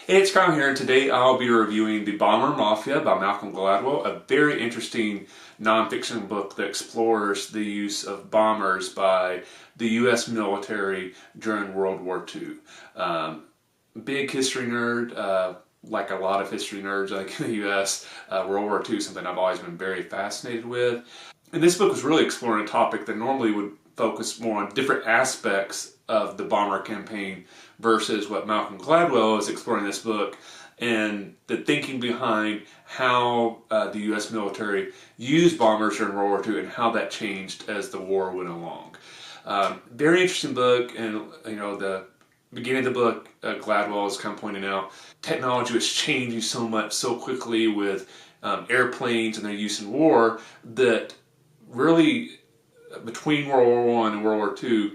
Hey, it's Kyle here, and today I'll be reviewing The Bomber Mafia by Malcolm Gladwell, a very interesting nonfiction book that explores the use of bombers by the U.S. military during World War II. Big history nerd, like a lot of history nerds like in the U.S., World War II is something I've always been very fascinated with. And this book was really exploring a topic that normally would focus more on different aspects of the bomber campaign versus what Malcolm Gladwell is exploring in this book and the thinking behind how the U.S. military used bombers during World War II and how that changed as the war went along. Very interesting book, and the beginning of the book, Gladwell is kind of pointing out technology was changing so much so quickly with airplanes and their use in war that really between World War I and World War II,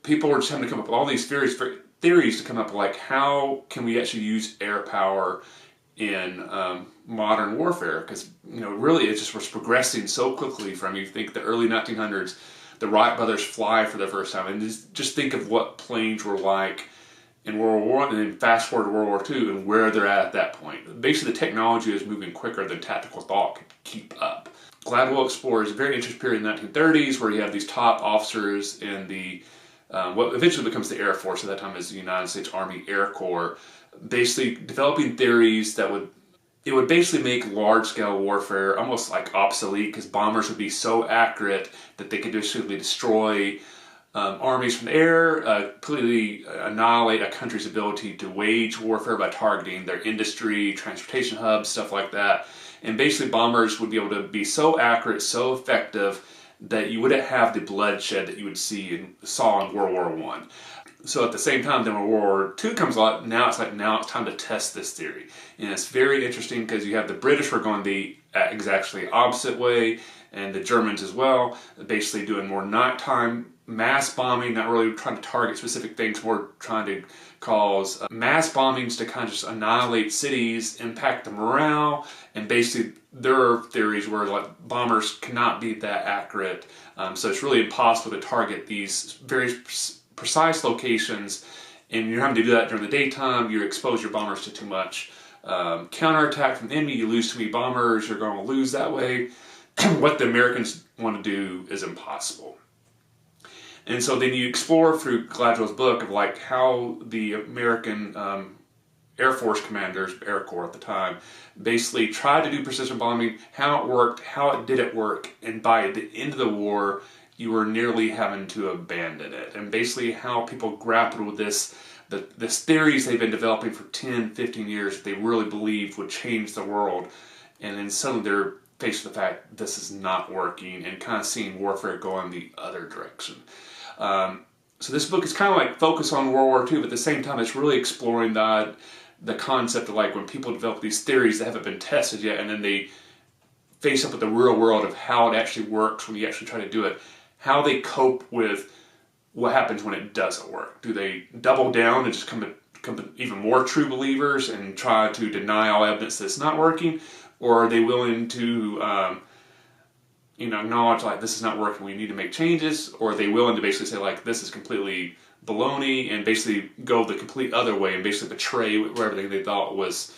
people were just having to come up with all these theories to come up with, like, how can we actually use air power in modern warfare? Because really it just was progressing so quickly. From, you think, the early 1900s, the Wright brothers fly for the first time, and just think of what planes were like in World War I, and then fast forward to World War II and where they're at that point. Basically, the technology is moving quicker than tactical thought could keep up. Gladwell explores a very interesting period in the 1930s where you have these top officers in the what eventually becomes the Air Force, at that time is the United States Army Air Corps, basically developing theories that would basically make large-scale warfare almost like obsolete, because bombers would be so accurate that they could basically destroy armies from the air, completely annihilate a country's ability to wage warfare by targeting their industry, transportation hubs, stuff like that. And basically bombers would be able to be so accurate, so effective, that you wouldn't have the bloodshed that you would saw in World War I. So at the same time, then when World War II comes along, now it's time to test this theory. And it's very interesting because you have the British were going the exactly opposite way, and the Germans as well, basically doing more nighttime mass bombing, not really trying to target specific things, more trying to cause mass bombings to kind of just annihilate cities, impact the morale, and basically there are theories where, like, bombers cannot be that accurate, so it's really impossible to target these very precise locations, and you're having to do that during the daytime. You expose your bombers to too much counterattack from the enemy, you lose too many bombers, you're going to lose that way. What the Americans want to do is impossible. And so then you explore through Gladwell's book of, like, how the American Air Force commanders, Air Corps at the time, basically tried to do precision bombing, how it worked, how it didn't work, and by the end of the war, you were nearly having to abandon it. And basically how people grappled with this theories they've been developing for 10, 15 years that they really believed would change the world, and then suddenly they're faced with the fact this is not working, and kind of seeing warfare go in the other direction. So this book is kind of like focused on World War II, but at the same time it's really exploring the concept of, like, when people develop these theories that haven't been tested yet, and then they face up with the real world of how it actually works when you actually try to do it, how they cope with what happens when it doesn't work. Do they double down and just become even more true believers and try to deny all evidence that it's not working? Or are they willing to acknowledge, like, this is not working, we need to make changes? Or are they willing to basically say, like, this is completely baloney, and basically go the complete other way and basically betray everything they thought was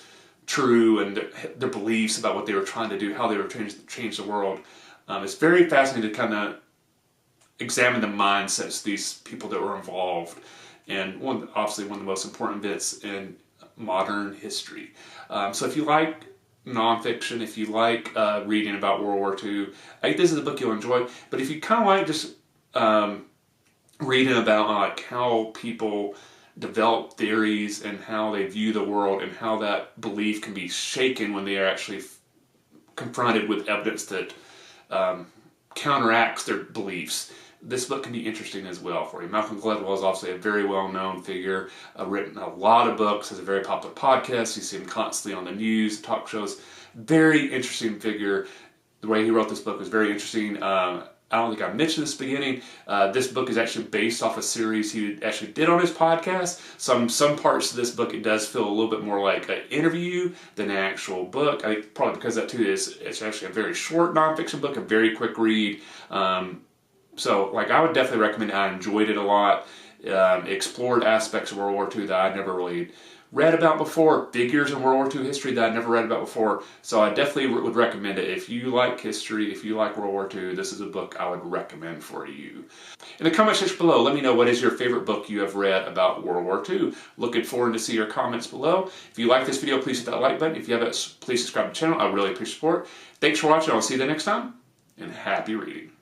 true and their beliefs about what they were trying to do, how they were trying to change the world? It's very fascinating to kind of examine the mindsets of these people that were involved, and obviously one of the most important bits in modern history. So if you like nonfiction, if you like reading about World War II, I think this is a book you'll enjoy. But if you kind of like just reading about, like, how people develop theories and how they view the world and how that belief can be shaken when they are actually confronted with evidence that counteracts their beliefs, this book can be interesting as well for you. Malcolm Gladwell is obviously a very well-known figure, written a lot of books, has a very popular podcast. You see him constantly on the news, talk shows. Very interesting figure. The way he wrote this book was very interesting. I don't think I mentioned this at the beginning. This book is actually based off a series he actually did on his podcast. Some parts of this book, it does feel a little bit more like an interview than an actual book. I think probably because of that too, it's actually a very short nonfiction book, a very quick read. So, like, I would definitely recommend it. I enjoyed it a lot. Explored aspects of World War II that I'd never really read about before, figures in World War II history that I'd never read about before. So I definitely would recommend it. If you like history, if you like World War II, this is a book I would recommend for you. In the comment section below, let me know what is your favorite book you have read about World War II. Looking forward to see your comments below. If you like this video, please hit that like button. If you haven't, please subscribe to the channel. I really appreciate support. Thanks for watching. I'll see you the next time, and happy reading.